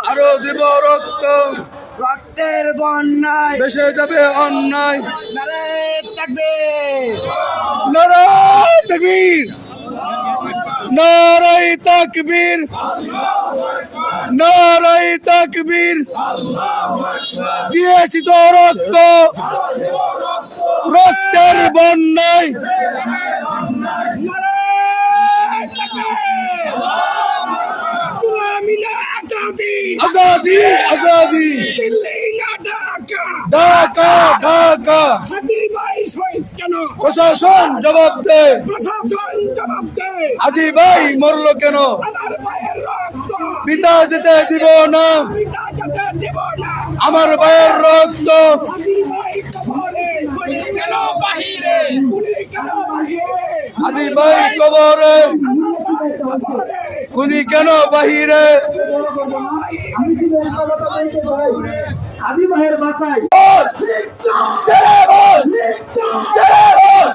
আরো দিব রক্ত, রক্তের বন্যায় ভেসে যাবে অন্যায়। নারায়ে তাকবীর, নারায়ে তাকবীর, নারায়ে তাকবীর, নারায়ে তাকবীর। দিয়েছি তো রক্ত, রক্তের বন্যায়। নারায়ে তাকবীর। গোলামি না আজাদি, আজাদি আজাদি, দিল্লি না ঢাকা। ঢাকা ঢাকা। হাদি ভাই শহীদ কেন, প্রশাসন জবাব দে, প্রশাসন জবাব দে। হাদি ভাই মরলো কেন? আমার ভাইয়ের রক্ত পিতা যেতে দিব না, পিতা যেতে দেব না। আমার ভাইয়ের রক্ত। হাদি ভাই কবরে, গুলি কেন বাহিরে, গুলি কেন বাহিরে। হাদি ভাই কবরে, আমার ভাই কবরে, খুনি কেন বাহিরে? আদি ভাইয়ের বাসায় ছেড়ে বল, ছেড়ে বল,